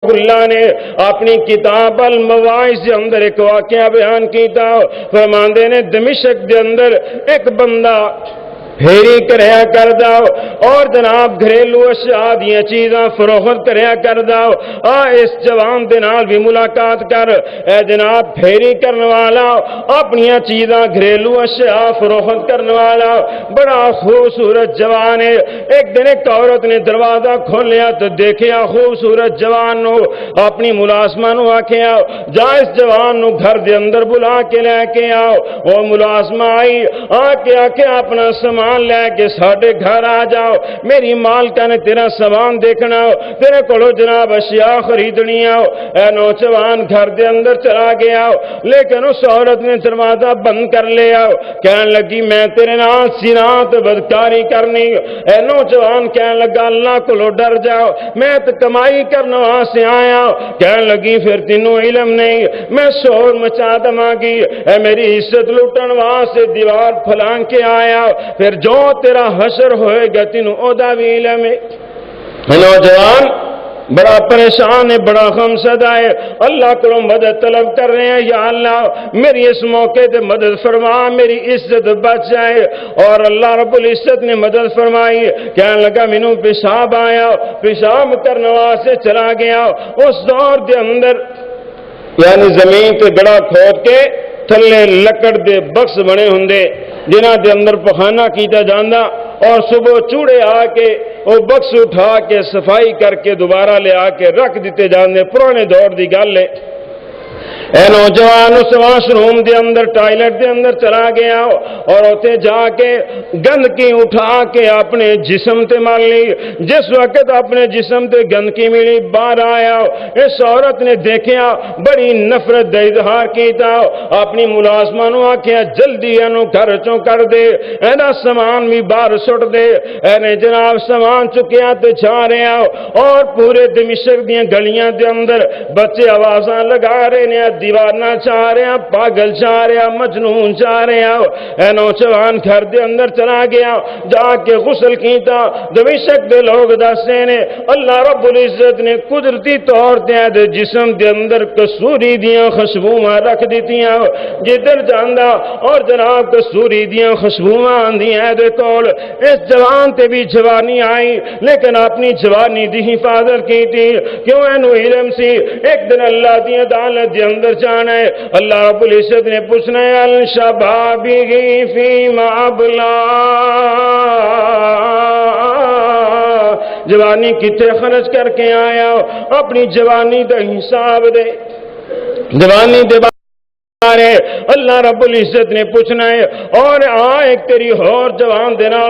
اللہ نے اپنی کتاب المواعظ کے اندر ایک واقعہ بیان کیتا، فرماندے نے دمشق دے اندر ایک بندہ پھیری کریا کر داؤ اور جناب گھریلو اشیاء دیا چیزاں فروخت کریا کر داؤ، اس جوان دے نال بھی ملاقات کر، اے جناب پھیری کرنے والا اپنی چیزاں گھریلو اشیاء فروخت کرنے والا بڑا خوبصورت جوان ہے۔ ایک دن ایک عورت نے دروازہ کھولیا تو دیکھیا خوبصورت جوان نو، اپنی ملازمہ نو آکھیا جا اس جوان نو گھر دے اندر بلا کے لے کے آؤ۔ وہ ملازمہ آئی، آکے اپنا سامان لے کے ساڈے گھر آ جاؤ، میری مالکہ نے تیرا سامان دیکھنا ہو، تیرے کولو جناب اشیاء خریدنی ہو۔ اے نوجوان گھر دے اندر چلا گیا، لیکن اس عورت نے دروازہ بند کر لیا، کہنے لگی میں تیرے نال زنا تے بدکاری کرنی۔ اے نوجوان کہنے لگا اللہ کولو ڈر جاؤ، میں تو کمائی کرنے واسطے آیا۔ کہنے لگی پھر تینوں علم نہیں، میں شور مچا دماں گی، اے میری عزت لٹن واسطے دیوار پھلان کے آیا، پھر جو تیرا حشر ہوئے گا تینوں اودا بھی علم ہے۔ نوجوان بڑا پریشان ہے، بڑا غمزدہ ہے، اللہ کو مدد طلب کر رہے ہیں، یا اللہ میری اس موقع تے مدد فرما، میری عزت بچ جائے۔ اور اللہ رب العزت نے مدد فرمائی۔ کہنے لگا مینوں پیشاب آیا، پیشاب کرنے واسطے چلا گیا۔ اس دور دے اندر یعنی زمین تے گڑا کھود کے تھلے لکڑ دے بکس بنے ہوندے جنہاں دے اندر پخانہ کیتا جاندا، اور صبح چوڑے آ کے وہ بکس اٹھا کے صفائی کر کے دوبارہ لے آ کے رکھ دیتے جاندے، پرانے دور دی گل ہے۔ اے نوجوان اس واش روم دے اندر ٹائلٹ دے اندر چلا گیا اور اوتے جا کے گندگی اٹھا کے اپنے جسم تے مال لی۔ جس وقت اپنے جسم تے گندگی ملی باہر آیا، اس عورت نے دیکھیا بڑی نفرت دا اظہار کیتا، اپنی ملازمہ نو آکھیا جلدی اینو گھر چوں کر دے، اینا سامان بھی باہر سٹ دے۔ اے نے جناب سامان چکیا تے جا رہا، اور پورے دمشق دیاں گلیاں دے اندر بچے آوازاں لگا رہے نے دیوانہ چاہ رہے ہیں، پاگل چاہ رہے ہیں، مجنون چاہ رہے ہیں۔ اے نوجوان گھر دے اندر چلا گیا، جا کے غسل کیتا۔ دمشق دے لوگ دستے نے اللہ رب العزت نے قدرتی طور تے جسم دے اندر کسوری دیاں خوشبوواں رکھ دیتیاں، جدھر جاندا اور جناب کسوری دیاں خوشبوواں آندیاں دے کول۔ اس جوان تے بھی جوانی آئی، لیکن اپنی جوانی دی حفاظت کی تھی، کیوں اینو علم سی ایک دن اللہ دی عدالت دے اندر جانا ہے۔ اللہ رب العزت نے پوچھنا ہے الشبابی فیما ابلا، جوانی کتے خرچ کر کے آیا، اپنی جوانی دا حساب دے، جوانی دے بارے اللہ رب العزت نے پوچھنا ہے۔ اور ایک تیری اور جوان دے نال